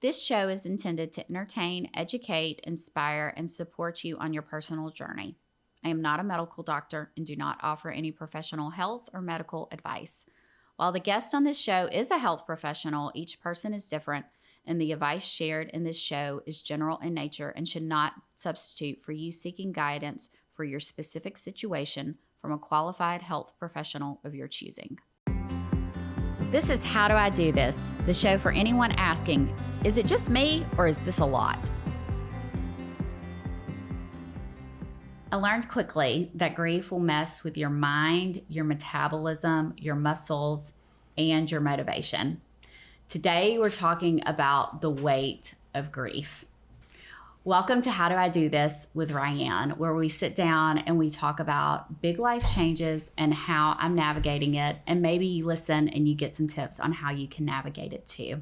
This show is intended to entertain, educate, inspire, and support you on your personal journey. I am not a medical doctor and do not offer any professional health or medical advice. While the guest on this show is a health professional, each person is different, and the advice shared in this show is general in nature and should not substitute for you seeking guidance for your specific situation from a qualified health professional of your choosing. This is How Do I Do This? The show for anyone asking, is it just me or is this a lot? I learned quickly that grief will mess with your mind, your metabolism, your muscles, and your motivation. Today, we're talking about the weight of grief. Welcome to How Do I Do This with Ryan, where we sit down and we talk about big life changes and how I'm navigating it, and maybe you listen and you get some tips on how you can navigate it too.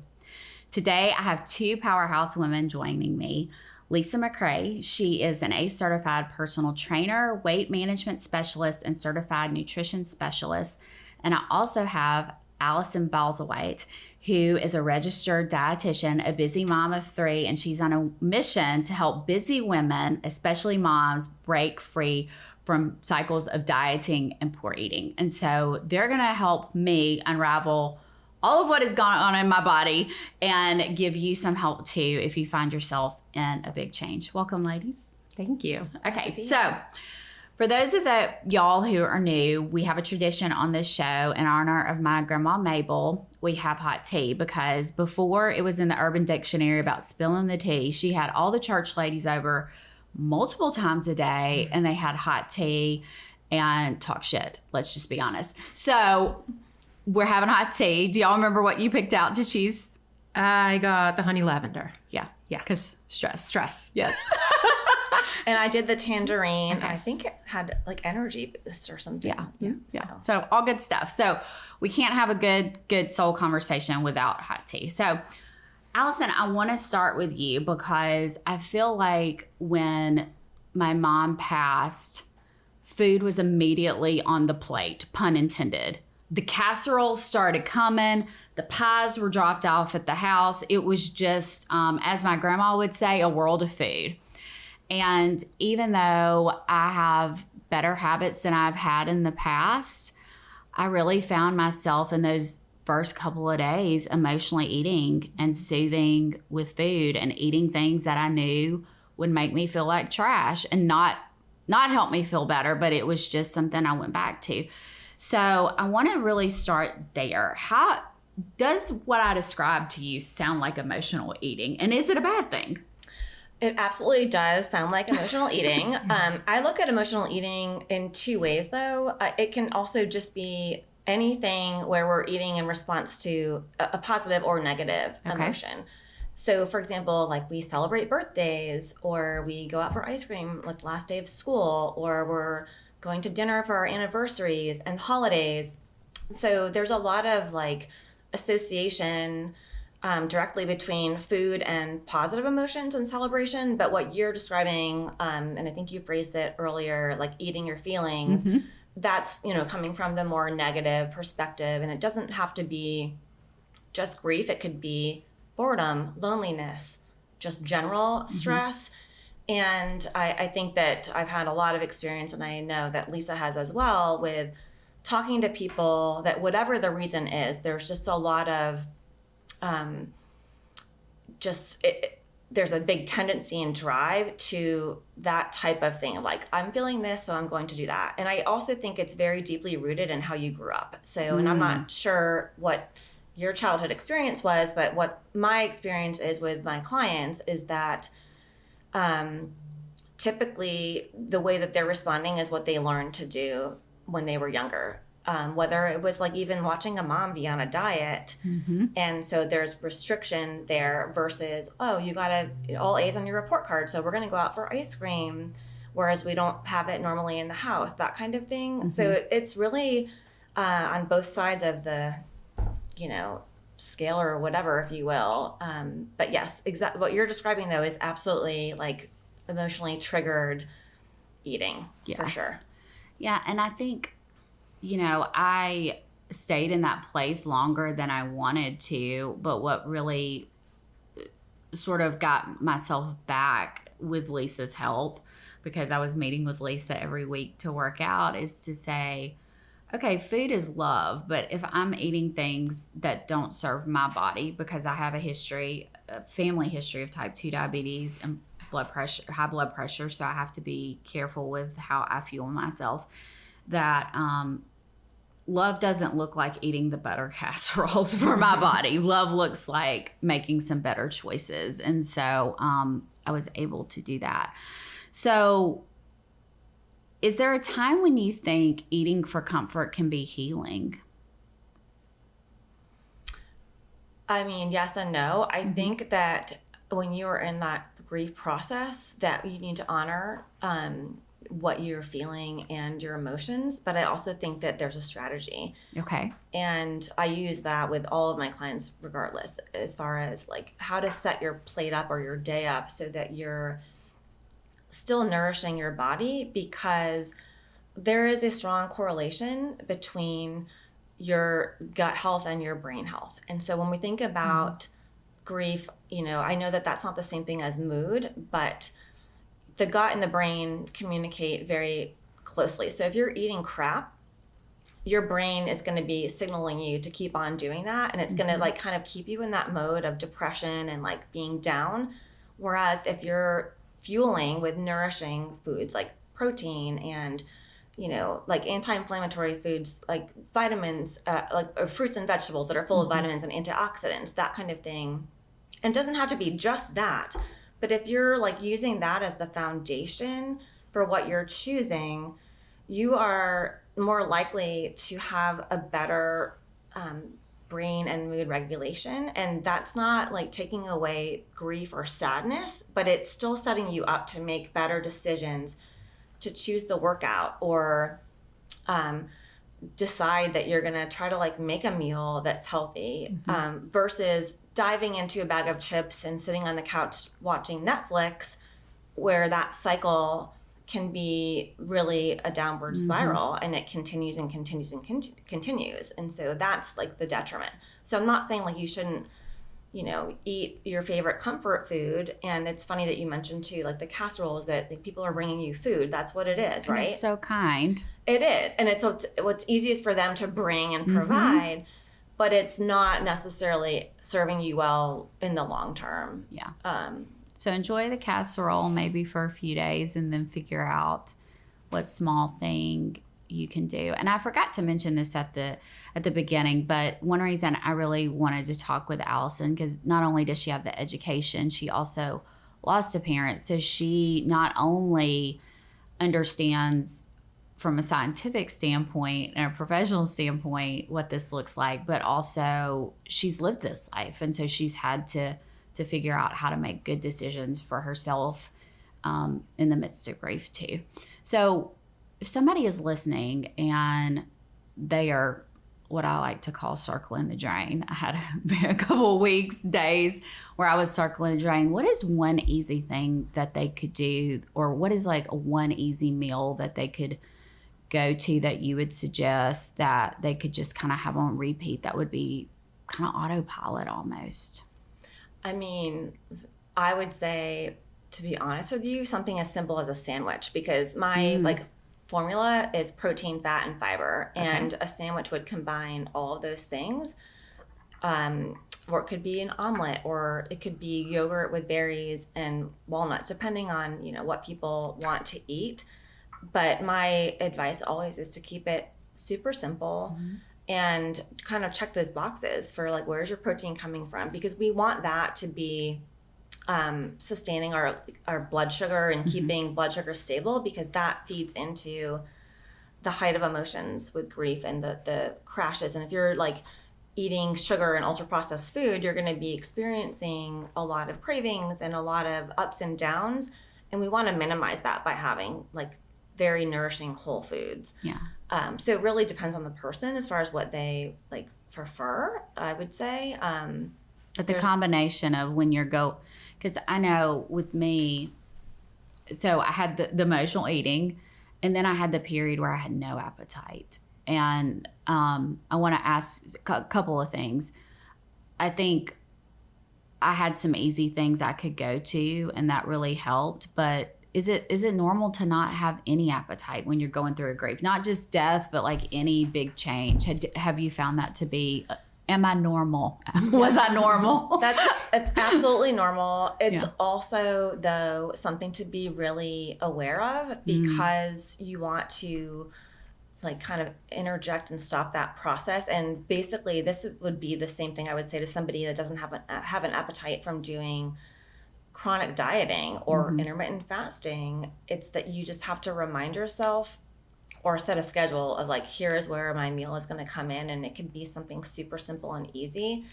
Today, I have two powerhouse women joining me. Lisa McCray, she is an ACE certified personal trainer, weight management specialist, and certified nutrition specialist. And I also have Allyson Balzuweit, who is a registered dietitian, a busy mom of three, and she's on a mission to help busy women, especially moms, break free from cycles of dieting and poor eating. And so they're gonna help me unravel all of what has gone on in my body and give you some help too if you find yourself in a big change. Welcome, ladies. Thank you. Okay, so for those of y'all who are new, we have a tradition on this show in honor of my grandma Mabel. We have hot tea because before it was in the Urban Dictionary about spilling the tea, she had all the church ladies over multiple times a day and they had hot tea and talk shit. Let's just be honest. So we're having hot tea. Do y'all remember what you picked out to choose? I got the honey lavender. Yeah. Because stress. Yes. And I did the tangerine. Okay. I think it had like energy boost or something. Yeah. So all good stuff. So we can't have a good soul conversation without hot tea. So Allyson, I want to start with you because I feel like when my mom passed, food was immediately on the plate, pun intended. The casseroles started coming. The pies were dropped off at the house. It was just, as my grandma would say, a world of food. And even though I have better habits than I've had in the past, I really found myself in those first couple of days emotionally eating and soothing with food and eating things that I knew would make me feel like trash and not help me feel better, but it was just something I went back to. So I want to really start there. How does what I described to you sound like emotional eating? And is it a bad thing? It absolutely does sound like emotional eating. I look at emotional eating in two ways, though. It can also just be anything where we're eating in response to a positive or negative emotion. So, for example, like we celebrate birthdays, or we go out for ice cream like last day of school, or we're going to dinner for our anniversaries and holidays. So there's a lot of like association directly between food and positive emotions and celebration. But what you're describing, and I think you phrased it earlier, like eating your feelings, that's, coming from the more negative perspective. And it doesn't have to be just grief. It could be boredom, loneliness, just general stress. And I think that I've had a lot of experience, and I know that Lisa has as well, with talking to people that whatever the reason is, there's just a lot of there's a big tendency and drive to that type of thing of like, I'm feeling this, so I'm going to do that. And I also think it's very deeply rooted in how you grew up. So, and I'm not sure what your childhood experience was, but what my experience is with my clients is that typically the way that they're responding is what they learned to do when they were younger. Whether it was like even watching a mom be on a diet. And so there's restriction there versus, oh, you got all A's on your report card, so we're going to go out for ice cream, whereas we don't have it normally in the house, that kind of thing. So it's really on both sides of the, scale or whatever, if you will. But yes, exactly what you're describing though is absolutely like emotionally triggered eating for sure. Yeah. And I think, I stayed in that place longer than I wanted to, but what really sort of got myself back with Lisa's help, because I was meeting with Lisa every week to work out, is to say, okay, food is love, but if I'm eating things that don't serve my body, because I have a family history of type 2 diabetes and high blood pressure, so I have to be careful with how I fuel myself, that love doesn't look like eating the better casseroles for my body. Love looks like making some better choices. And so I was able to do that. So is there a time when you think eating for comfort can be healing? I mean, yes and no. I think that when you're in that grief process, that you need to honor what you're feeling and your emotions. But I also think that there's a strategy. Okay. And I use that with all of my clients regardless, as far as like how to set your plate up or your day up so that you're still nourishing your body, because there is a strong correlation between your gut health and your brain health. And so when we think about grief, I know that that's not the same thing as mood, but the gut and the brain communicate very closely. So if you're eating crap, your brain is going to be signaling you to keep on doing that, and it's going to like kind of keep you in that mode of depression and like being down. Whereas if you're fueling with nourishing foods like protein and like anti-inflammatory foods like vitamins, like fruits and vegetables that are full of vitamins and antioxidants, that kind of thing. And it doesn't have to be just that, but if you're like using that as the foundation for what you're choosing, you are more likely to have a better brain and mood regulation. And that's not like taking away grief or sadness, but it's still setting you up to make better decisions, to choose the workout, or decide that you're going to try to like make a meal that's healthy, versus diving into a bag of chips and sitting on the couch watching Netflix, where that cycle can be really a downward spiral, and it continues and continues and continues. And so that's like the detriment. So I'm not saying like you shouldn't, eat your favorite comfort food. And it's funny that you mentioned too, like the casseroles, that like, people are bringing you food. That's what it is, right? It's so kind. It is. And it's what's easiest for them to bring and provide, but it's not necessarily serving you well in the long term. Yeah. So enjoy the casserole maybe for a few days, and then figure out what small thing you can do. And I forgot to mention this at the beginning, but one reason I really wanted to talk with Allyson, because not only does she have the education, she also lost a parent. So she not only understands from a scientific standpoint and a professional standpoint what this looks like, but also she's lived this life. And so she's had to figure out how to make good decisions for herself in the midst of grief too. So if somebody is listening and they are what I like to call circling the drain, I had a couple of weeks, days where I was circling the drain. What is one easy thing that they could do, or what is like one easy meal that they could go to that you would suggest that they could just kind of have on repeat that would be kind of autopilot almost? I mean, I would say, to be honest with you, something as simple as a sandwich, because my like formula is protein, fat, and fiber, and a sandwich would combine all of those things. Or it could be an omelet, or it could be yogurt with berries and walnuts, depending on what people want to eat. But my advice always is to keep it super simple. And kind of check those boxes for like, where's your protein coming from? Because we want that to be sustaining our blood sugar and keeping blood sugar stable, because that feeds into the height of emotions with grief and the crashes. And if you're like eating sugar and ultra processed food, you're going to be experiencing a lot of cravings and a lot of ups and downs. And we want to minimize that by having like very nourishing whole foods. Yeah. So it really depends on the person as far as what they like prefer, I would say. But the combination of when you're because I know with me, so I had the emotional eating, and then I had the period where I had no appetite. And I want to ask a couple of things. I think I had some easy things I could go to, and that really helped. But is it normal to not have any appetite when you're going through a grief? Not just death, but like any big change. Have you found that to be, am I normal? Was I normal? It's absolutely normal. It's also, though, something to be really aware of, because you want to like kind of interject and stop that process. And basically this would be the same thing I would say to somebody that doesn't have an appetite from doing chronic dieting or intermittent fasting. It's that you just have to remind yourself or set a schedule of like, here is where my meal is going to come in, and it can be something super simple and easy.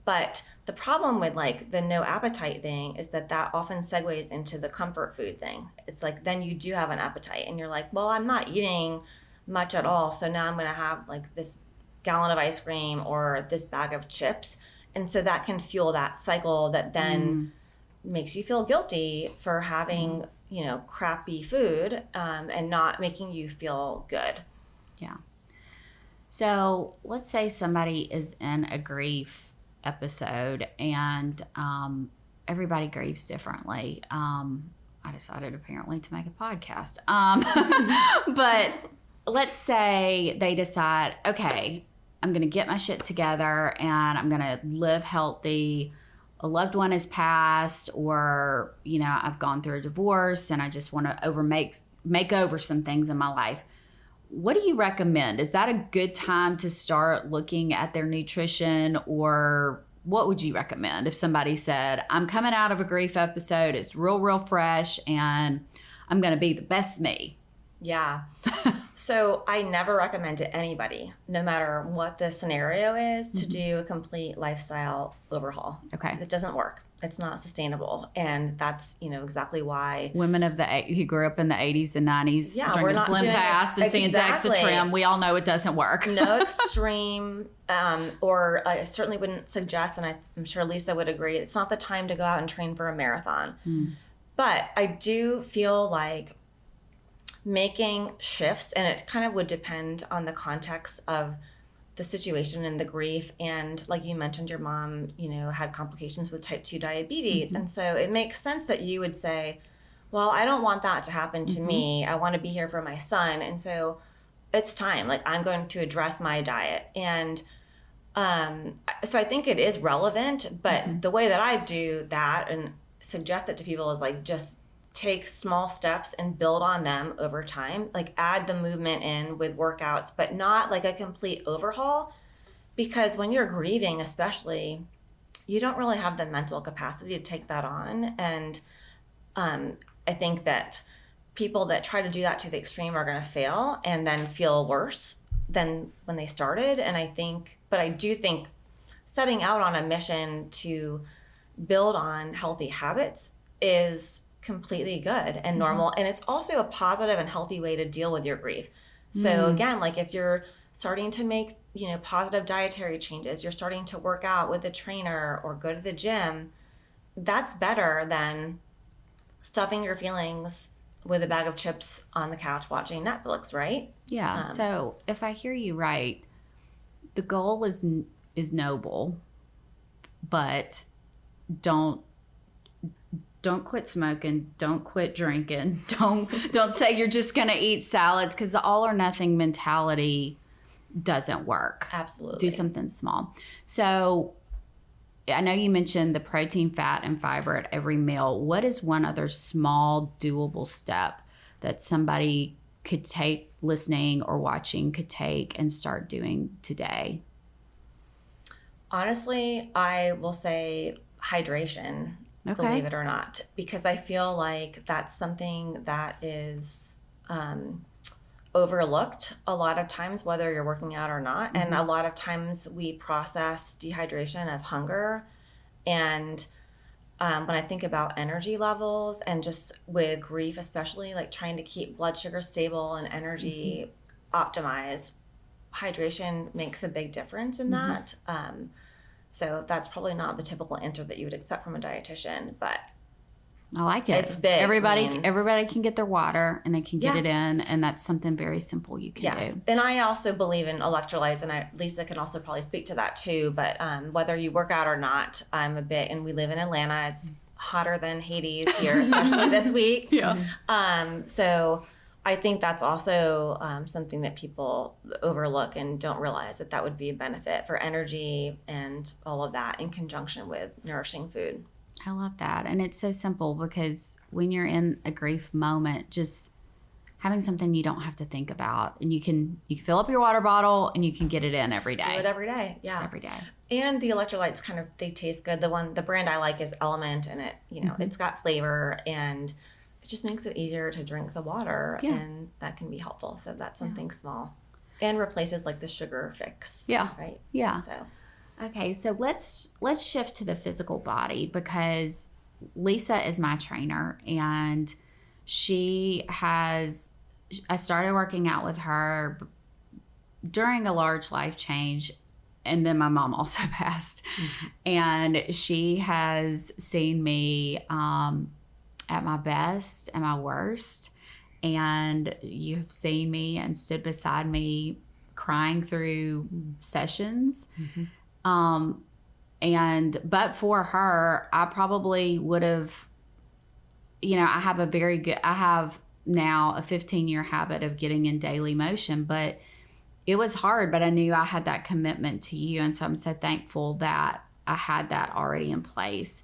But the problem with like the no appetite thing is that often segues into the comfort food thing. It's like, then you do have an appetite and you're like, well, I'm not eating much at all, so now I'm going to have like this gallon of ice cream or this bag of chips. And so that can fuel that cycle that then makes you feel guilty for having crappy food, and not making you feel good. Yeah. So let's say somebody is in a grief episode, and everybody grieves differently. I decided apparently to make a podcast. But let's say they decide, okay, I'm going to get my shit together and I'm going to live healthy. A loved one has passed, or, I've gone through a divorce and I just want to make over some things in my life. What do you recommend? Is that a good time to start looking at their nutrition, or what would you recommend if somebody said, I'm coming out of a grief episode, it's real fresh, and I'm going to be the best me? Yeah. So I never recommend to anybody, no matter what the scenario is, to do a complete lifestyle overhaul. Okay. It doesn't work. It's not sustainable. And that's, exactly why. Women who grew up in the 80s and 90s, we're drinking not Slim doing Fast and seeing Dexatrim, we all know it doesn't work. No extreme, or I certainly wouldn't suggest, and I'm sure Lisa would agree, it's not the time to go out and train for a marathon. But I do feel like making shifts, and it kind of would depend on the context of the situation and the grief. And like you mentioned, your mom, had complications with type 2 diabetes. And so it makes sense that you would say, well, I don't want that to happen to me. I want to be here for my son. And so it's time, like I'm going to address my diet. And so I think it is relevant, but the way that I do that and suggest it to people is like, just take small steps and build on them over time. Like add the movement in with workouts, but not like a complete overhaul, because when you're grieving, especially, you don't really have the mental capacity to take that on. And I think that people that try to do that to the extreme are going to fail and then feel worse than when they started. And I do think setting out on a mission to build on healthy habits is completely good and normal. And it's also a positive and healthy way to deal with your grief. So again, like if you're starting to make, positive dietary changes, you're starting to work out with a trainer or go to the gym, that's better than stuffing your feelings with a bag of chips on the couch watching Netflix, right? Yeah. So if I hear you right, the goal is noble, but don't quit smoking. Don't quit drinking. Don't say you're just going to eat salads, because the all or nothing mentality doesn't work. Absolutely. Do something small. So I know you mentioned the protein, fat, and fiber at every meal. What is one other small, doable step that somebody could take, listening or watching, could take and start doing today? Honestly, I will say hydration. Okay. Believe it or not, because I feel like that's something that is overlooked a lot of times, whether you're working out or not. And a lot of times we process dehydration as hunger. And when I think about energy levels and just with grief, especially like trying to keep blood sugar stable and energy optimized, hydration makes a big difference in that. So that's probably not the typical answer that you would expect from a dietitian, but I like it. It's big. Everybody can get their water and they can get Yeah. it in, and that's something very simple you can Yes. do. And I also believe in electrolytes, and Lisa can also probably speak to that too. But whether you work out or not, I'm a bit, and we live in Atlanta. It's hotter than Hades here, especially this week. Yeah. So I think that's also something that people overlook and don't realize that would be a benefit for energy and all of that in conjunction with nourishing food. I love that. And it's so simple because when you're in a grief moment, just having something you don't have to think about, and you can fill up your water bottle and you can get it in every day. Do it every day. Yeah. Just every day. And the electrolytes they taste good. The brand I like is Element, and it, it's got flavor, and it just makes it easier to drink the water, and that can be helpful. So that's something small, and replaces like the sugar fix. Yeah. Right. Yeah. So. Okay, so let's shift to the physical body, because Lisa is my trainer, and I started working out with her during a large life change, and then my mom also passed. And she has seen me at my best and my worst, and you've seen me and stood beside me crying through sessions. But for her, I probably would have, I have now a 15-year habit of getting in daily motion, but it was hard, but I knew I had that commitment to you. And so I'm so thankful that I had that already in place.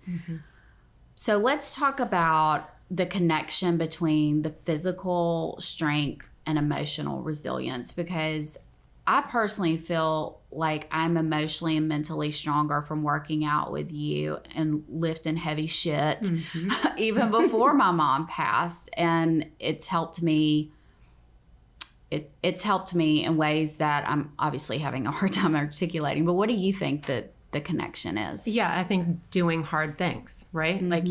So let's talk about the connection between the physical strength and emotional resilience, because I personally feel like I'm emotionally and mentally stronger from working out with you and lifting heavy shit even before my mom passed. And it's helped me. It's helped me in ways that I'm obviously having a hard time articulating. But what do you think that the connection is? Yeah, I think doing hard things, right? Like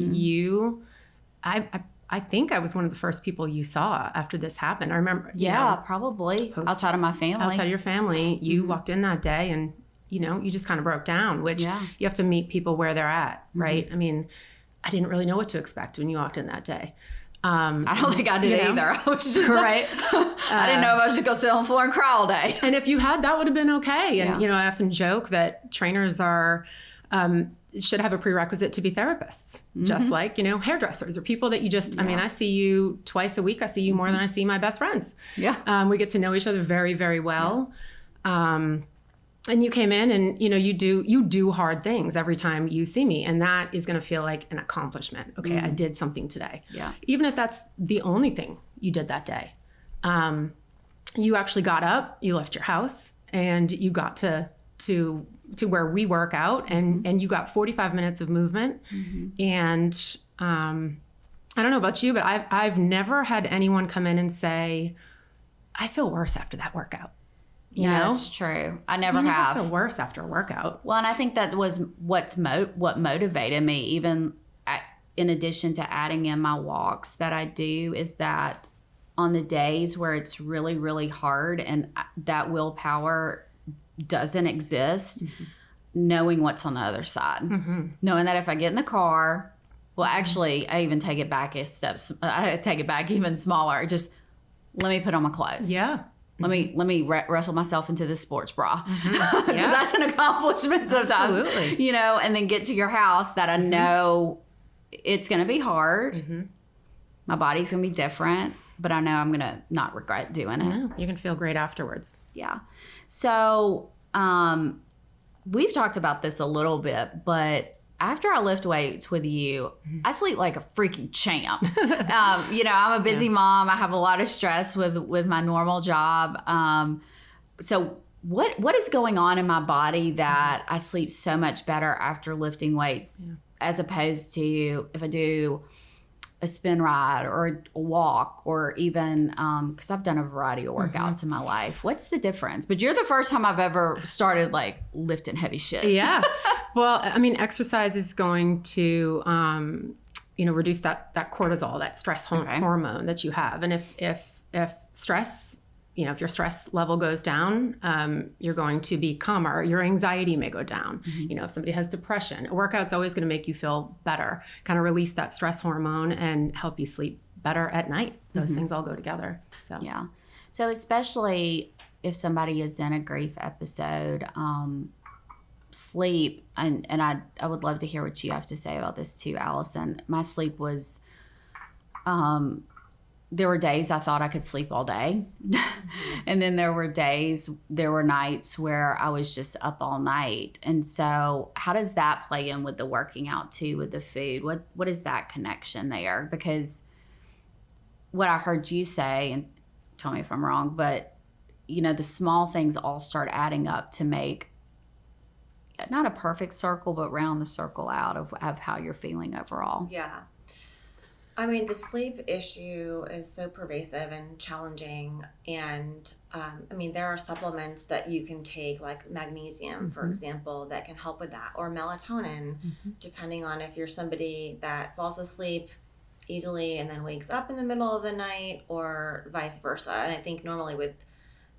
I think I was one of the first people you saw after this happened. I remember. Probably. Outside of my family. Outside of your family, you walked in that day and, you just kind of broke down, which you have to meet people where they're at, right? I mean, I didn't really know what to expect when you walked in that day. I don't think I did either. I was just right. I didn't know if I was just going to sit on the floor and cry all day. And if you had, that would have been okay. And, I often joke that trainers should have a prerequisite to be therapists, just like, hairdressers or people that you just, I mean, I see you twice a week. I see you more than I see my best friends. Yeah. We get to know each other very, very well. And you came in and, you do hard things every time you see me. And that is going to feel like an accomplishment. Okay. I did something today. Yeah. Even if that's the only thing you did that day. You actually got up, you left your house, and you got to where we work out, and you got 45 minutes of movement. And I don't know about you, but I've never had anyone come in and say, I feel worse after that workout. You know? That's true. I never You have. feel worse after a workout. Well, and I think that was what motivated me, even in addition to adding in my walks that I do, is that on the days where it's really, really hard and that willpower doesn't exist, knowing what's on the other side, knowing that if I get in the car, well, actually, I even take it back a step. I take it back even smaller. Just let me put on my clothes. Yeah. Let me wrestle myself into this sports bra, because that's an accomplishment sometimes. Absolutely. And then get to your house that I know it's going to be hard. My body's going to be different, but I know I'm going to not regret doing it. No, you can feel great afterwards. Yeah. So we've talked about this a little bit, but after I lift weights with you, I sleep like a freaking champ. I'm a busy mom. I have a lot of stress with my normal job. So what is going on in my body that I sleep so much better after lifting weights, as opposed to if I do a spin ride or a walk, or even because I've done a variety of workouts in my life. What's the difference? But you're the first time I've ever started like lifting heavy shit. Yeah. Well, I mean, exercise is going to, reduce that cortisol, that stress hormone that you have. And if stress if your stress level goes down, you're going to be calmer. Your anxiety may go down. If somebody has depression, a workout's always going to make you feel better, kind of release that stress hormone and help you sleep better at night. Those things all go together. So yeah. So especially if somebody is in a grief episode, sleep, and I would love to hear what you have to say about this too, Allyson. My sleep was, there were days I thought I could sleep all day. And then there were nights where I was just up all night. And so how does that play in with the working out too, with the food? What is that connection there? Because what I heard you say, and tell me if I'm wrong, but the small things all start adding up to make not a perfect circle, but round the circle out of how you're feeling overall. Yeah. I mean, the sleep issue is so pervasive and challenging. And there are supplements that you can take, like magnesium, for example, that can help with that, or melatonin, depending on if you're somebody that falls asleep easily and then wakes up in the middle of the night, or vice versa. And I think normally with,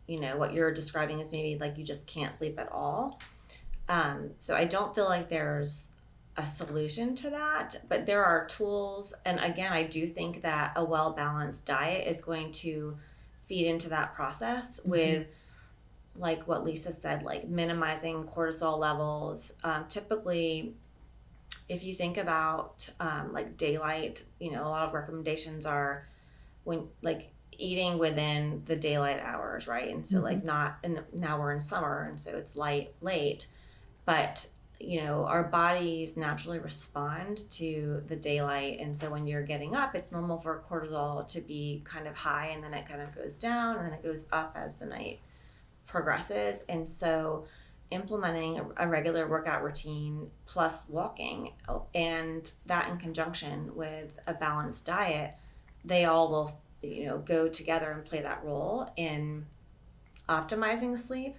what you're describing is maybe like you just can't sleep at all. So I don't feel like there's a solution to that, but there are tools. And again, I do think that a well-balanced diet is going to feed into that process with, like what Lisa said, like minimizing cortisol levels. Typically, if you think about like daylight, a lot of recommendations are when like eating within the daylight hours, right? And so like not, and now we're in summer, and so it's late, but our bodies naturally respond to the daylight. And so when you're getting up, it's normal for cortisol to be kind of high, and then it kind of goes down, and then it goes up as the night progresses. And so implementing a regular workout routine plus walking, and that in conjunction with a balanced diet, they all will, go together and play that role in optimizing sleep.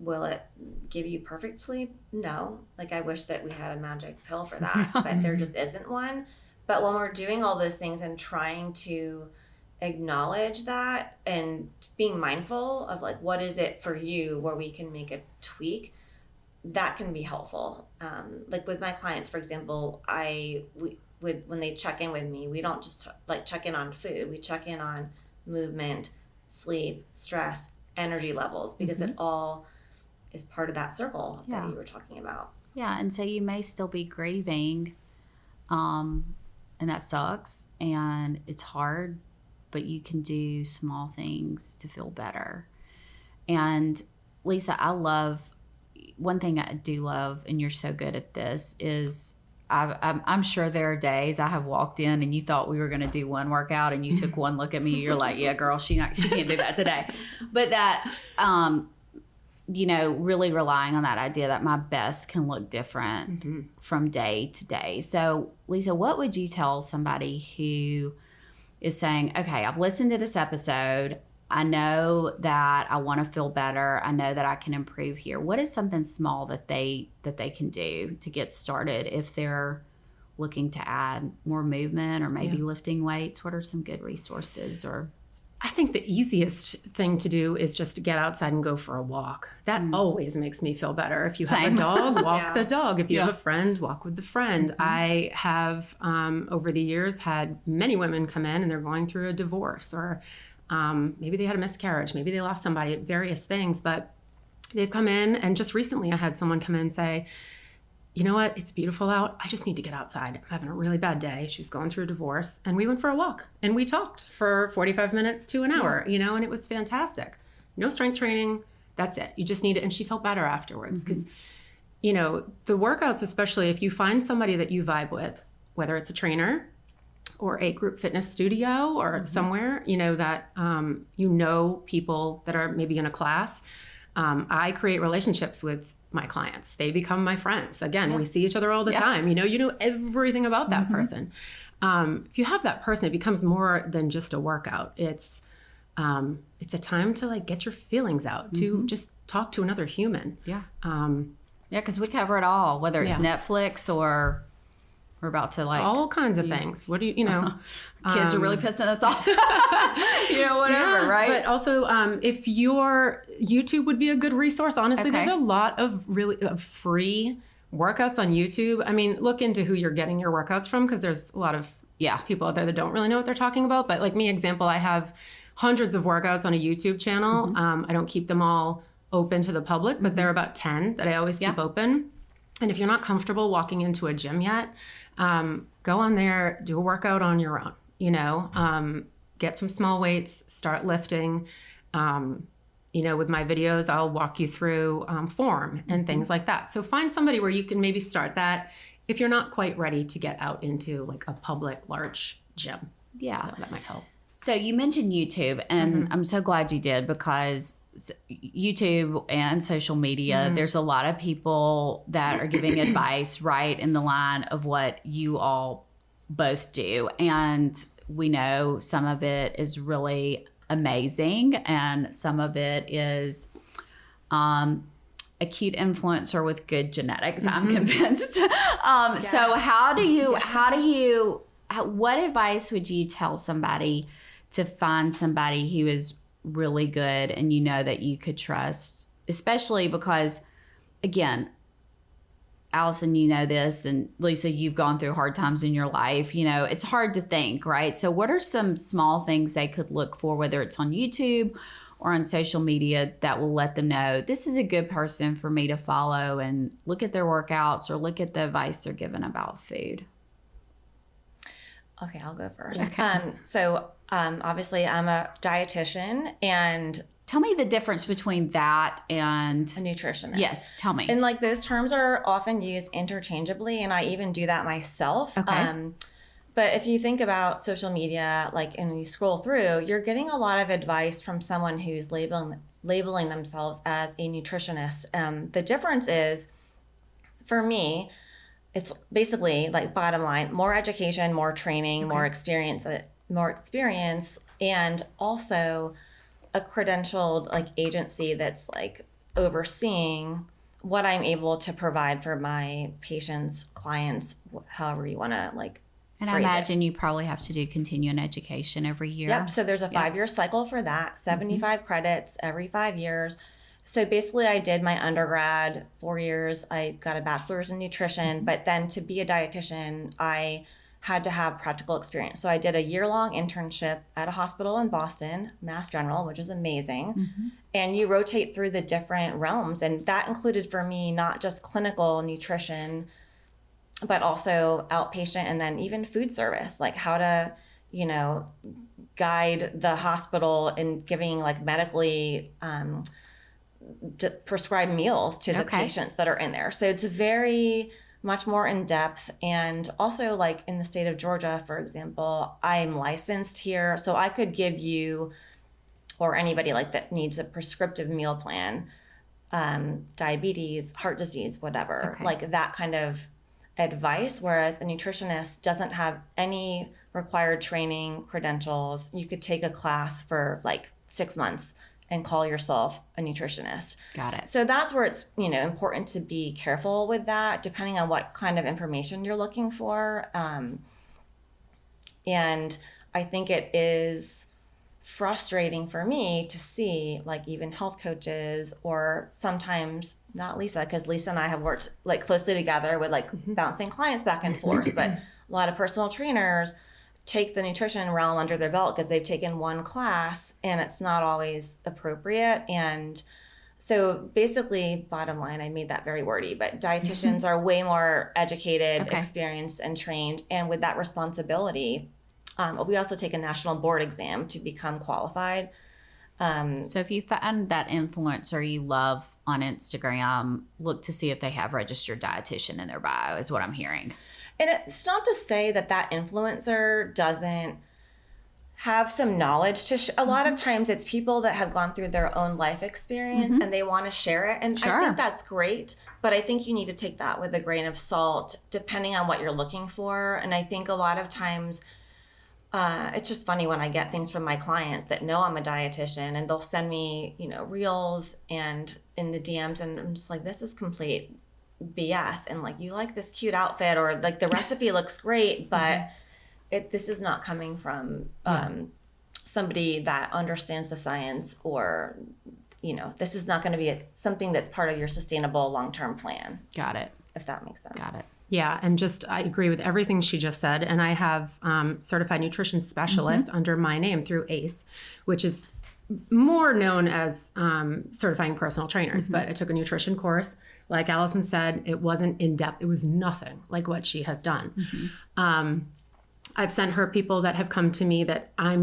Will it give you perfect sleep? No. Like, I wish that we had a magic pill for that, but there just isn't one. But when we're doing all those things and trying to acknowledge that and being mindful of like, what is it for you where we can make a tweak, that can be helpful. Like with my clients, for example, when they check in with me, we don't just like check in on food. We check in on movement, sleep, stress, energy levels, because it all is part of that circle that you were talking about. Yeah, and so you may still be grieving, and that sucks, and it's hard, but you can do small things to feel better. And Lisa, one thing I do love, and you're so good at this, is I'm sure there are days I have walked in and you thought we were going to do one workout, and you took one look at me, you're like, yeah, girl, she can't do that today. But that, really relying on that idea that my best can look different from day to day. So Lisa, what would you tell somebody who is saying, okay, I've listened to this episode, I know that I want to feel better, I know that I can improve here. What is something small that they can do to get started if they're looking to add more movement or maybe lifting weights? What are some good resources? Or I think the easiest thing to do is just to get outside and go for a walk. That always makes me feel better. If you have a dog, walk the dog. If you have a friend, walk with the friend. I have, over the years, had many women come in and they're going through a divorce, or maybe they had a miscarriage, maybe they lost somebody, various things, but they've come in, and just recently I had someone come in and say, you know what, it's beautiful out, I just need to get outside, I'm having a really bad day. She was going through a divorce, and we went for a walk, and we talked for 45 minutes to an hour, and it was fantastic. No strength training, that's it. You just need it. And she felt better afterwards, because the workouts, especially if you find somebody that you vibe with, whether it's a trainer or a group fitness studio or somewhere, that people that are maybe in a class. I create relationships with my clients. They become my friends. Again, we see each other all the time. You know everything about that person. If you have that person, it becomes more than just a workout. It's a time to like get your feelings out, to just talk to another human. Because we cover it all, whether it's Netflix or We're about to like all kinds of things. What do you know? Kids are really pissing us off. Whatever, yeah, right? But also, if your YouTube would be a good resource. Honestly, Okay. there's a lot of really free workouts on YouTube. I mean, look into who you're getting your workouts from, because there's a lot of people out there that don't really know what they're talking about. But like me, example, I have hundreds of workouts on a YouTube channel. I don't keep them all open to the public, but there are about 10 that I always keep open. And if you're not comfortable walking into a gym yet, go on there, do a workout on your own, get some small weights, start lifting. With my videos, I'll walk you through form and things like that. So find somebody where you can maybe start that if you're not quite ready to get out into like a public large gym. Yeah. So that might help. So you mentioned YouTube, and I'm so glad you did, because YouTube and social media, there's a lot of people that are giving advice right in the line of what you all both do. And we know some of it is really amazing, and some of it is a cute influencer with good genetics, I'm convinced. So what advice would you tell somebody to find somebody who is really good and that you could trust, especially because, again, Allyson, this, and Lisa, you've gone through hard times in your life. It's hard to think, right? So what are some small things they could look for, whether it's on YouTube or on social media, that will let them know this is a good person for me to follow, and look at their workouts or look at the advice they're given about food? Okay, I'll go first. Okay. Obviously I'm a dietitian, and tell me the difference between that and a nutritionist. Yes, tell me. And like those terms are often used interchangeably, and I even do that myself. Okay. But if you think about social media, and you scroll through, you're getting a lot of advice from someone who's labeling themselves as a nutritionist. The difference is, for me, it's basically like bottom line, more education, more training, more experience, and also a credentialed agency that's overseeing what I'm able to provide for my patients, clients, however you want to And I imagine you probably have to do continuing education every year. Yep. So there's a 5-year cycle for that, 75 credits every 5 years. So basically I did my undergrad 4 years. I got a bachelor's in nutrition, but then to be a dietitian, I had to have practical experience. So I did a year-long internship at a hospital in Boston, Mass General, which is amazing. And you rotate through the different realms. And that included for me, not just clinical nutrition, but also outpatient, and then even food service, like how to, guide the hospital in giving medically prescribed meals to the patients that are in there. So it's very much more in depth. And also in the state of Georgia, for example, I'm licensed here. So I could give you, or anybody that needs a prescriptive meal plan, diabetes, heart disease, whatever, that kind of advice. Whereas a nutritionist doesn't have any required training credentials. You could take a class for 6 months and call yourself a nutritionist. Got it. So that's where it's, important to be careful with that, depending on what kind of information you're looking for. And I think it is frustrating for me to see even health coaches, or sometimes not Lisa, because Lisa and I have worked closely together with bouncing clients back and forth, but a lot of personal trainers take the nutrition realm under their belt because they've taken one class and it's not always appropriate. And so basically, bottom line, I made that very wordy, but dietitians are way more educated, experienced, and trained. And with that responsibility, we also take a national board exam to become qualified. So if you find that influencer you love on Instagram, look to see if they have registered dietitian in their bio, is what I'm hearing. And it's not to say that that influencer doesn't have some knowledge to a lot of times it's people that have gone through their own life experience and they want to share it. And I think that's great, but I think you need to take that with a grain of salt, depending on what you're looking for. And I think a lot of times it's just funny when I get things from my clients that know I'm a dietitian, and they'll send me, reels and in the DMs, and I'm just like, this is complete BS and like, you like this cute outfit or like the recipe looks great, but this is not coming from somebody that understands the science, or this is not going to be something that's part of your sustainable long-term plan. Got it. If that makes sense. Got it. Yeah, and I agree with everything she just said. And I have certified nutrition specialist under my name through ACE, which is more known as certifying personal trainers. But I took a nutrition course. Like Allyson said, it wasn't in depth. It was nothing like what she has done. I've sent her people that have come to me that I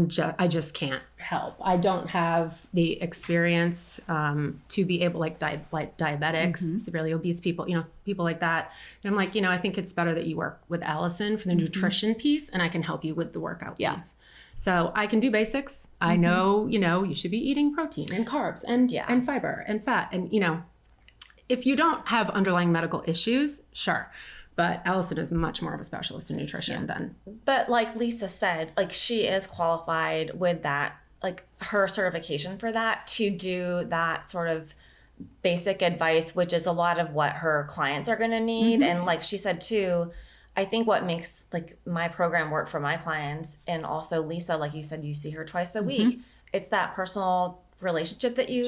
just can't help. I don't have the experience to be able, like diabetics, severely obese people, people like that. And I'm like, I think it's better that you work with Allyson for the nutrition piece, and I can help you with the workout piece. So I can do basics. I know, you should be eating protein and carbs and fiber and fat. And, if you don't have underlying medical issues, sure. But Allyson is much more of a specialist in nutrition than. But like Lisa said, like she is qualified with that, like her certification for that, to do that sort of basic advice, which is a lot of what her clients are going to need. And like she said too, I think what makes like my program work for my clients, and also Lisa, like you said, you see her twice a week. It's that personal relationship that you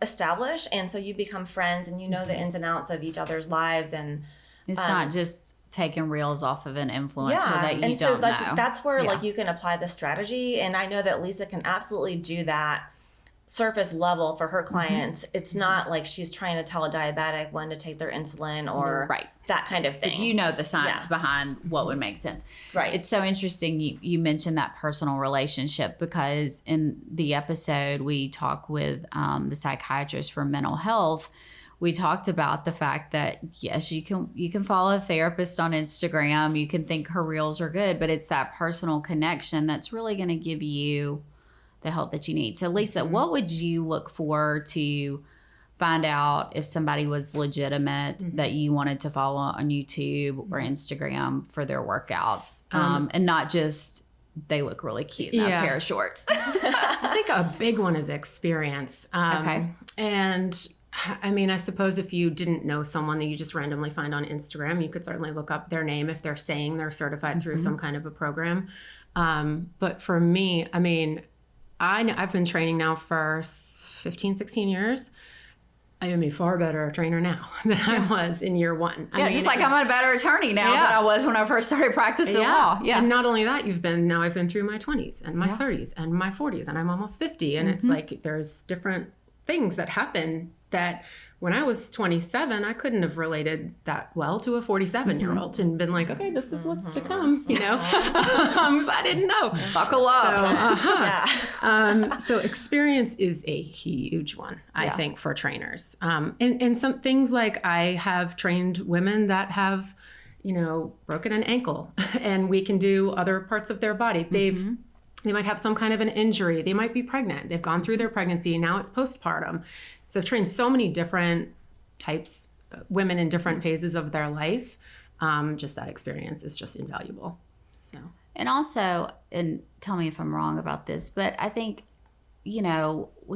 establish. And so you become friends and the ins and outs of each other's lives. And it's not just taking reels off of an influencer that you and so, don't like, know. That's where like you can apply the strategy. And I know that Lisa can absolutely do that surface level for her clients. It's not like she's trying to tell a diabetic when to take their insulin or that kind of thing. But the science behind what would make sense. Right. It's so interesting you mentioned that personal relationship, because in the episode we talk with the psychiatrist for mental health. We talked about the fact that, yes, you can follow a therapist on Instagram. You can think her reels are good, but it's that personal connection that's really going to give you the help that you need. So, Lisa, what would you look for to find out if somebody was legitimate that you wanted to follow on YouTube or Instagram for their workouts, and not just they look really cute in that pair of shorts? I think a big one is experience. And I mean, I suppose if you didn't know someone that you just randomly find on Instagram, you could certainly look up their name if they're saying they're certified through some kind of a program. But for me, I mean, I've been training now for 15, 16 years. I am a far better trainer now than I was in year one. I mean, just like I'm a better attorney now than I was when I first started practicing law. Yeah. And not only that, I've been through my 20s and my 30s and my 40s, and I'm almost 50. And it's like, there's different things that happen that when I was 27, I couldn't have related that well to a 47-year-old and been like, okay, this is what's to come, I didn't know. Buckle up. So experience is a huge one, I think, for trainers. And some things, like I have trained women that have, broken an ankle, and we can do other parts of their body. They might have some kind of an injury. They might be pregnant. They've gone through their pregnancy, and now it's postpartum. So I've trained so many different types, women in different phases of their life. Just that experience is just invaluable. So, and also, and tell me if I'm wrong about this, but I think, we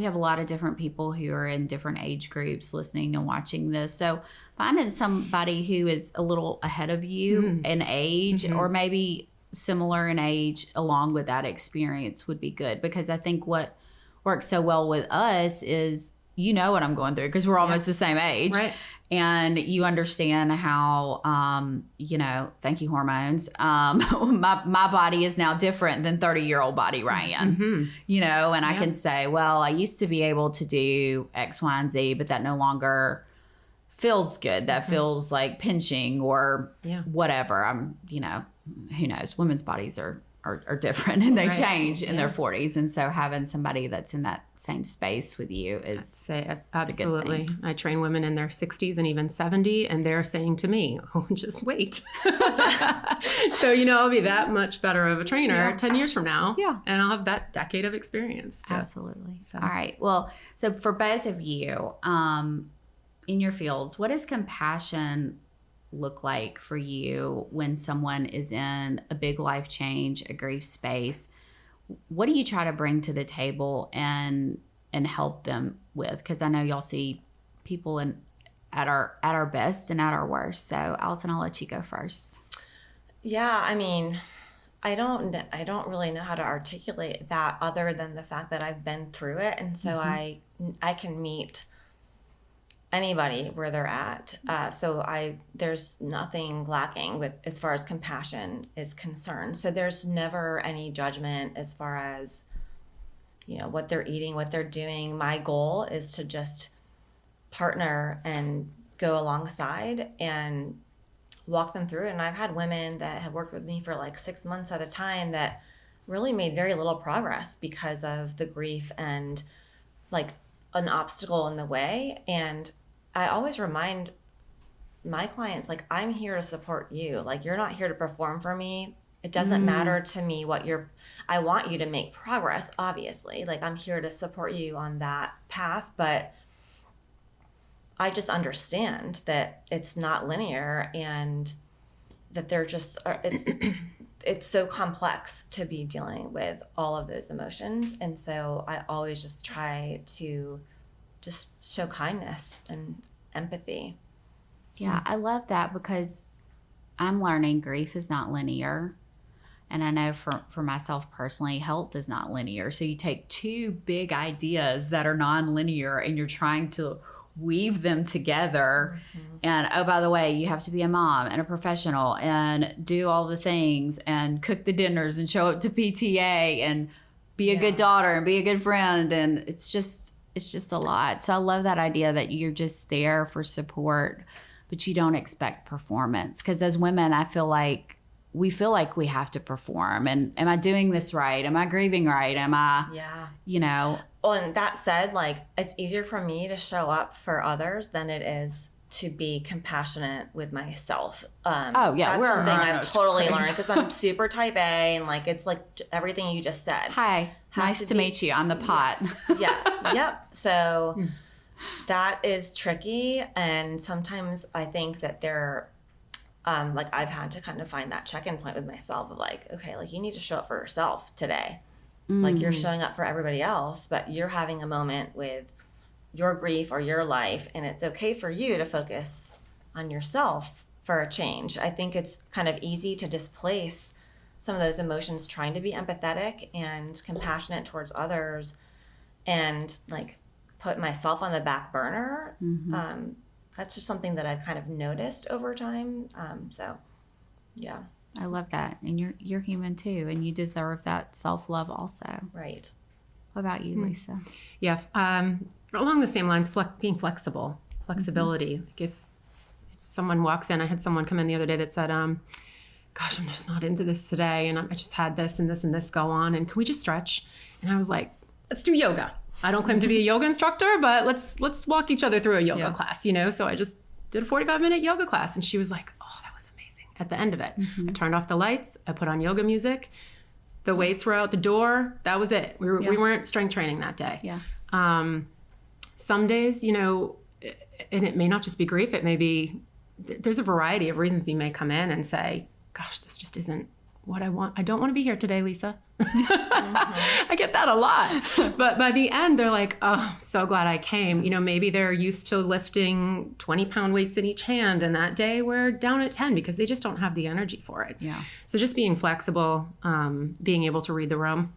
have a lot of different people who are in different age groups listening and watching this. So finding somebody who is a little ahead of you in age, or maybe similar in age along with that experience, would be good, because I think what works so well with us is what I'm going through, because we're almost the same age, right? And you understand how thank you, hormones, my body is now different than 30-year-old body Ryan, and I can say, well, I used to be able to do X, Y, and Z, but that no longer feels good. That feels like pinching or whatever. I'm who knows? Women's bodies are different, and they change in their 40s. And so having somebody that's in that same space with you is absolutely. I train women in their 60s and even 70, and they're saying to me, oh, just wait. So, I'll be that much better of a trainer 10 years from now. Yeah. And I'll have that decade of experience. Absolutely. So. All right. Well, so for both of you, in your fields, what does compassion look like for you when someone is in a big life change, a grief space? What do you try to bring to the table and help them with? Because I know y'all see people in our best and at our worst. So Allyson, I'll let you go first. Yeah, I mean, I don't really know how to articulate that other than the fact that I've been through it, and so I can meet anybody where they're at. So there's nothing lacking with as far as compassion is concerned. So there's never any judgment as far as, what they're eating, what they're doing. My goal is to just partner and go alongside and walk them through it. And I've had women that have worked with me for like 6 months at a time that really made very little progress because of the grief and like an obstacle in the way. And I always remind my clients, like, I'm here to support you. Like, you're not here to perform for me. It doesn't matter to me I want you to make progress, obviously. Like, I'm here to support you on that path, but I just understand that it's not linear and that they're just, it's so complex to be dealing with all of those emotions. And so I always just try to just show kindness and empathy. Yeah, I love that because I'm learning grief is not linear. And I know for myself personally, health is not linear. So you take two big ideas that are non-linear and you're trying to weave them together. And oh, by the way, you have to be a mom and a professional and do all the things and cook the dinners and show up to PTA and be a good daughter and be a good friend. And it's just a lot. So I love that idea that you're just there for support, but you don't expect performance. Because as women, I feel like we have to perform. And am I doing this right? Am I grieving right? Am I, Well, and that said, like, it's easier for me to show up for others than it is to be compassionate with myself. That's something I've totally learned because I'm super type A, and like, it's like everything you just said. Hi, nice to meet you. I'm the pot. Yep. So that is tricky. And sometimes I think that like, I've had to kind of find that check-in point with myself of like, okay, like, you need to show up for yourself today. Like, you're showing up for everybody else, but you're having a moment with your grief or your life, and it's okay for you to focus on yourself for a change. I think it's kind of easy to displace some of those emotions trying to be empathetic and compassionate towards others and like put myself on the back burner. That's just something that I've kind of noticed over time. Yeah. I love that. And you're human too, and you deserve that self-love also. Right. What about you, Lisa? Yeah. Along the same lines, being flexibility. Like if someone walks in, I had someone come in the other day that said, gosh, I'm just not into this today. And I just had this and this and this go on. And can we just stretch? And I was like, let's do yoga. I don't claim to be a yoga instructor, but let's walk each other through a yoga class, So I just did a 45-minute yoga class, and she was like, oh, that was amazing. At the end of it, I turned off the lights. I put on yoga music. The weights were out the door. That was it. We weren't strength training that day. Yeah. Some days, and it may not just be grief. It may be, there's a variety of reasons you may come in and say, gosh, this just isn't what I want. I don't want to be here today, Lisa. I get that a lot. But by the end, they're like, oh, I'm so glad I came. Maybe they're used to lifting 20-pound weights in each hand, and that day we're down at 10 because they just don't have the energy for it. Yeah. So just being flexible, being able to read the room.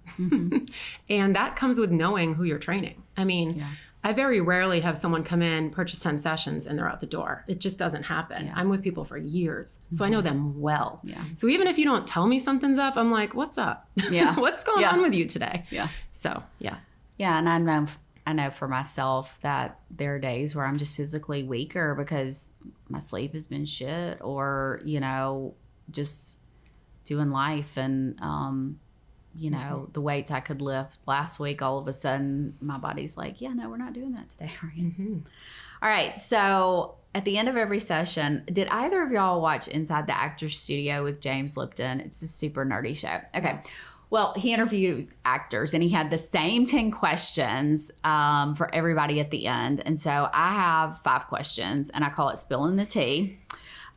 And that comes with knowing who you're training. I mean, I very rarely have someone come in, purchase 10 sessions, and they're out the door. It just doesn't happen. I'm with people for years, so I know them well. So even if you don't tell me something's up, I'm like, what's up? What's going on with you today? So, yeah, and I know for myself that there are days where I'm just physically weaker because my sleep has been shit or, just doing life and, the weights I could lift last week, all of a sudden my body's like, yeah, no, we're not doing that today. All right. So at the end of every session, did either of y'all watch Inside the Actors Studio with James Lipton? It's a super nerdy show. Okay. Well, he interviewed actors and he had the same 10 questions for everybody at the end. And so I have 5 questions and I call it spilling the tea.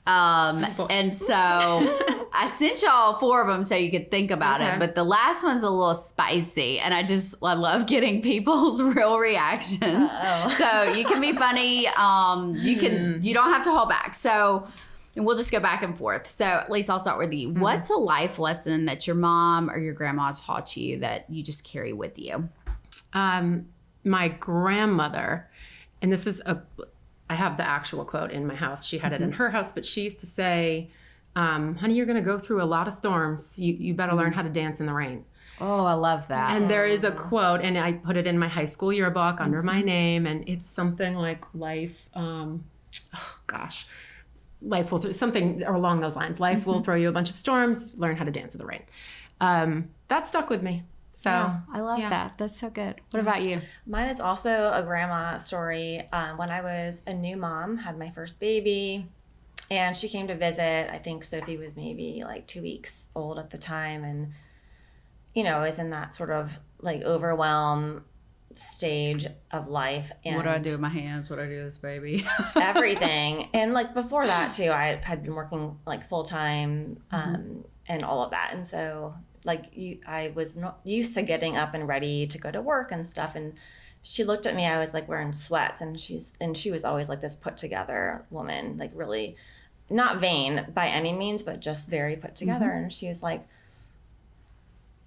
And so I sent y'all 4 of them so you could think about it, but the last one's a little spicy, and I love getting people's real reactions. So you can be funny. You don't have to hold back. So, and we'll just go back and forth. So at least I'll start with you. What's a life lesson that your mom or your grandma taught you that you just carry with you? My grandmother, and this is I have the actual quote in my house. She had it in her house, but she used to say, honey, you're going to go through a lot of storms. You better learn how to dance in the rain. Oh, I love that. And there is a quote, and I put it in my high school yearbook under my name, and it's something like life, life will, something along those lines. Life will throw you a bunch of storms, learn how to dance in the rain. That stuck with me. So yeah, I love that. That's so good. What about you? Mine is also a grandma story. When I was a new mom, had my first baby, and she came to visit. I think Sophie was maybe like 2 weeks old at the time, and was in that sort of like overwhelm stage of life. And what do I do with my hands? What do I do with this baby? Everything. And like before that too, I had been working like full time and all of that. And so I was not used to getting up and ready to go to work and stuff. And she looked at me, I was like wearing sweats, and she was always like this put together woman, like really not vain by any means, but just very put together. And she was like,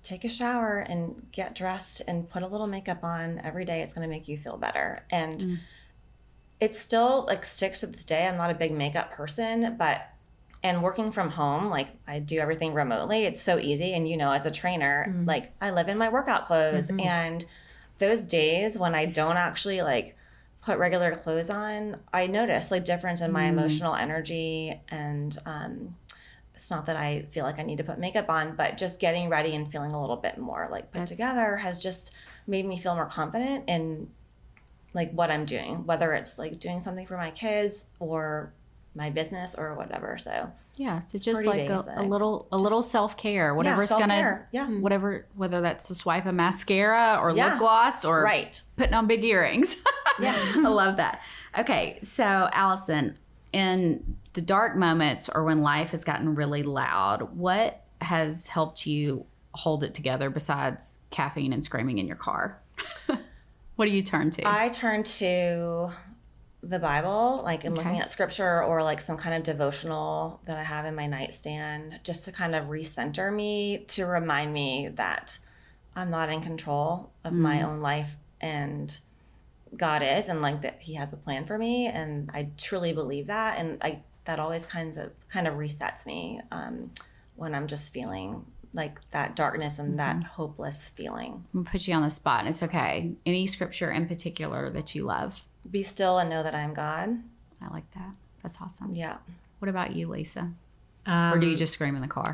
take a shower and get dressed and put a little makeup on every day. It's going to make you feel better. And it still like sticks to this day. I'm not a big makeup person, and working from home, like I do everything remotely. It's so easy. And as a trainer, like I live in my workout clothes, and those days when I don't actually like put regular clothes on, I notice like difference in my emotional energy. And, it's not that I feel like I need to put makeup on, but just getting ready and feeling a little bit more like put together has just made me feel more confident in like what I'm doing, whether it's like doing something for my kids or my business or whatever. So yeah, so just like a little self-care, whatever's whether that's to swipe a mascara or lip gloss or putting on big earrings. I love that. Okay, so Allyson, in the dark moments or when life has gotten really loud, what has helped you hold it together besides caffeine and screaming in your car? What do you turn to? I turn to the Bible, like in looking at scripture or like some kind of devotional that I have in my nightstand, just to kind of recenter me, to remind me that I'm not in control of my own life, and God is, and like that He has a plan for me, and I truly believe that, and that always kind of resets me when I'm just feeling like that darkness and that hopeless feeling. I'm gonna put you on the spot, and it's okay. Any scripture in particular that you love? Be still and know that I am God. I like that. That's awesome. Yeah. What about you, Lisa? Or do you just scream in the car?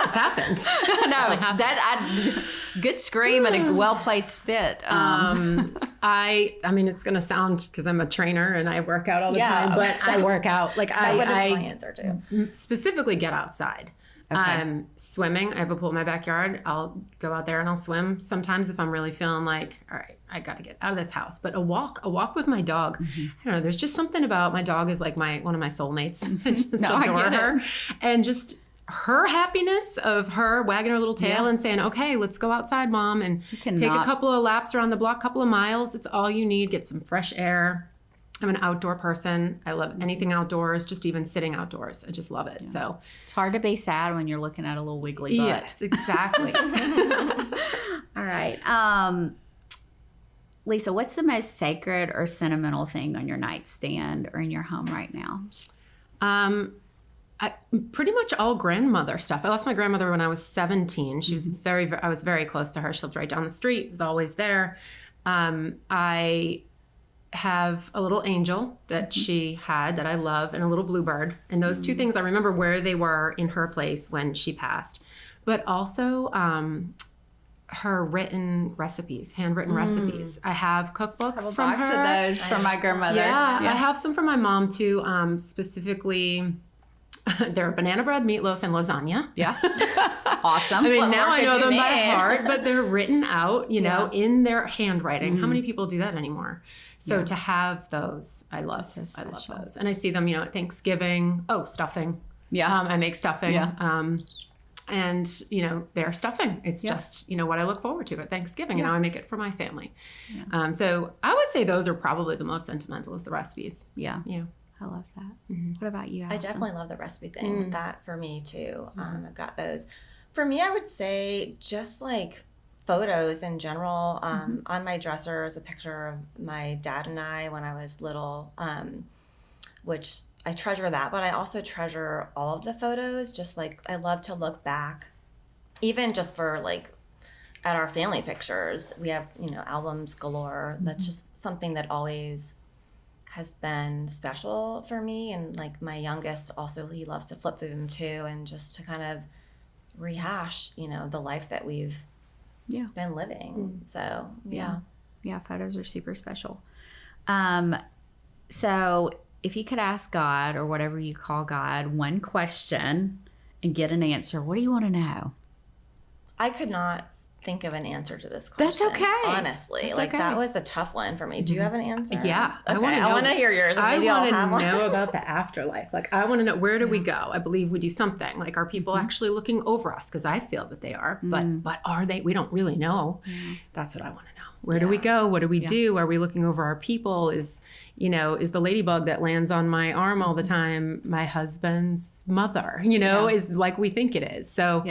It's happened. Good scream and a well-placed fit. I mean, it's going to sound, because I'm a trainer and I work out all the time, but I work out. Like my answer too. Specifically get outside. Okay. Swimming. I have a pool in my backyard. I'll go out there and I'll swim. Sometimes if I'm really feeling like, all right, I got to get out of this house. But a walk with my dog. I don't know. There's just something about my dog is like one of my soulmates. I just adore her. And just her happiness of her wagging her little tail and saying, okay, let's go outside, Mom, and take a couple of laps around the block, couple of miles. It's all you need. Get some fresh air. I'm an outdoor person. I love anything outdoors, just even sitting outdoors. I just love it. So it's hard to be sad when you're looking at a little wiggly butt. Yes, exactly. All right. Lisa, what's the most sacred or sentimental thing on your nightstand or in your home right now? Pretty much all grandmother stuff. I lost my grandmother when I was 17. She was I was very close to her. She lived right down the street, was always there. I have a little angel that she had that I love, and a little bluebird. And those two things, I remember where they were in her place when she passed. But also her written recipes, handwritten recipes. I have cookbooks from her. Box of those from my grandmother. Yeah, I have some from my mom too, specifically. They're banana bread, meatloaf, and lasagna. Yeah. Awesome. I mean, now I know them by heart, but they're written out, in their handwriting. How many people do that anymore? So to have those, I love those. And I see them, at Thanksgiving. Oh, stuffing. Yeah. I make stuffing. Yeah. And, they're stuffing. It's just, what I look forward to at Thanksgiving. Yeah. And I make it for my family. Yeah. So I would say those are probably the most sentimental is the recipes. Yeah. Yeah. I love that. What about you, Allyson? I definitely love the recipe thing. That for me too. I've got those. For me, I would say just like photos in general. On my dresser is a picture of my dad and I when I was little, which I treasure that, but I also treasure all of the photos. Just like I love to look back, even just for like at our family pictures. We have, albums galore. That's just something that always has been special for me. And like my youngest also, he loves to flip through them too, and just to kind of rehash, the life that we've been living. So yeah, photos are super special. So if you could ask God, or whatever you call God, one question and get an answer, what do you want to know? I could not think of an answer to this question. That's okay. Honestly, That's like okay. that was the tough one for me. Do you have an answer? Yeah. Okay. I want to hear yours. I Maybe I'll want have to one. know about the afterlife. Like, I want to know, where do we go? I believe we do something. Like, are people actually looking over us? Because I feel that they are. But are they? We don't really know. That's what I want to know. Where do we go? What do we do? Are we looking over our people? Is the ladybug that lands on my arm all the time my husband's mother? Is like we think it is. So,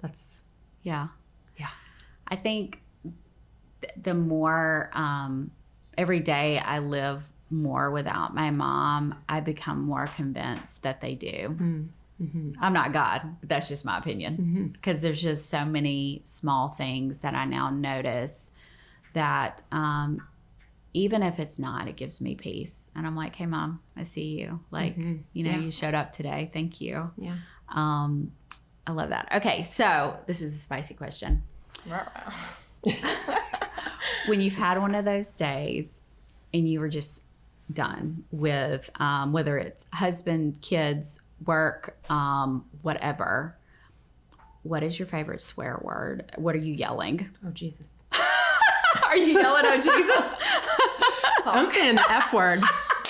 that's. Yeah. I think the more every day I live more without my mom, I become more convinced that they do. I'm not God, but that's just my opinion. Because there's just so many small things that I now notice that even if it's not, it gives me peace. And I'm like, hey, Mom, I see you. Like, you showed up today. Thank you. Yeah. I love that. Okay, so this is a spicy question. When you've had one of those days and you were just done with whether it's husband, kids, work, whatever, what is your favorite swear word? What are you yelling? Oh, Jesus. Are you yelling, oh, Jesus? I'm saying the F word.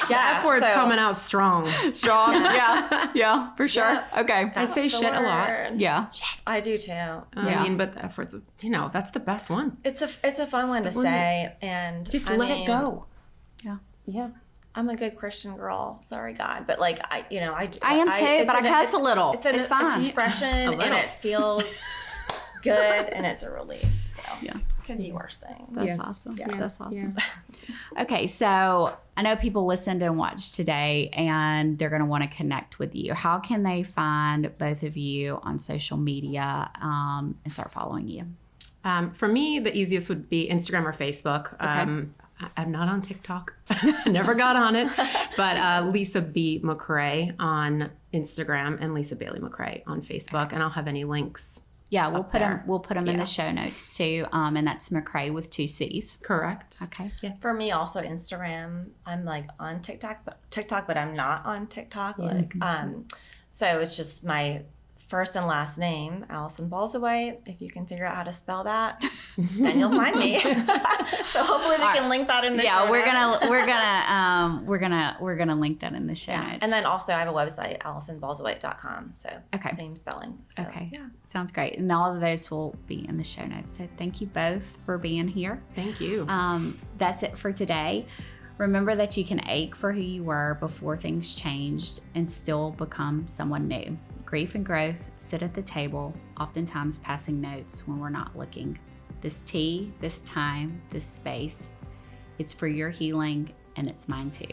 Yeah, F word's coming out strong. Strong. Yeah, for sure. Yeah. Okay. I say shit a lot. Yeah. I do too. I mean, but the F word's, that's the best one. It's a fun one to say, and Just let it go. Yeah. I'm a good Christian girl. Sorry, God, but like I am too, but I cuss a little. It's an fine. expression, and it feels good, and it's a release. So Yeah. Could be worse things. That's awesome. Yeah. That's awesome. Okay, so I know people listened and watched today, and they're going to want to connect with you. How can they find both of you on social media and start following you? For me, the easiest would be Instagram or Facebook. Okay. I'm not on TikTok. Never got on it. But Lisa B. McCray on Instagram and Lisa Bailey McCray on Facebook. And I'll have any links. Yeah, we'll put them. there. We'll put them in the show notes too. And that's McCray with 2 C's. Correct. Okay. Yes. For me, also Instagram. I'm like on TikTok, but I'm not on TikTok. Like, so it's just my first and last name, Allyson Balzuweit. If you can figure out how to spell that, then you'll find me. So hopefully we can link that in the show notes. we're gonna link that in the show notes. And then also I have a website, AllysonBalzuweit.com. So Okay. same spelling. So, Okay. Yeah. Sounds great. And all of those will be in the show notes. So thank you both for being here. Thank you. That's it for today. Remember that you can ache for who you were before things changed and still become someone new. Grief and growth sit at the table, oftentimes passing notes when we're not looking. This tea, this time, this space, it's for your healing, and it's mine too.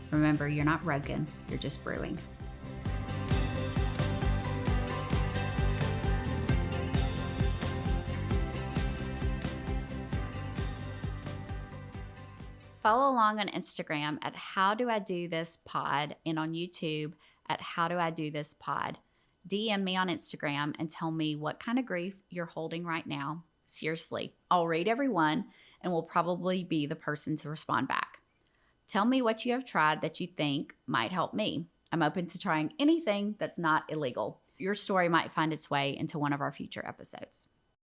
Remember, you're not broken, you're just brewing. Follow along on Instagram at How Do I Do This Pod and on YouTube at How Do I Do This Pod. DM me on Instagram and tell me what kind of grief you're holding right now. Seriously, I'll read everyone and will probably be the person to respond back. Tell me what you have tried that you think might help me. I'm open to trying anything that's not illegal. Your story might find its way into one of our future episodes.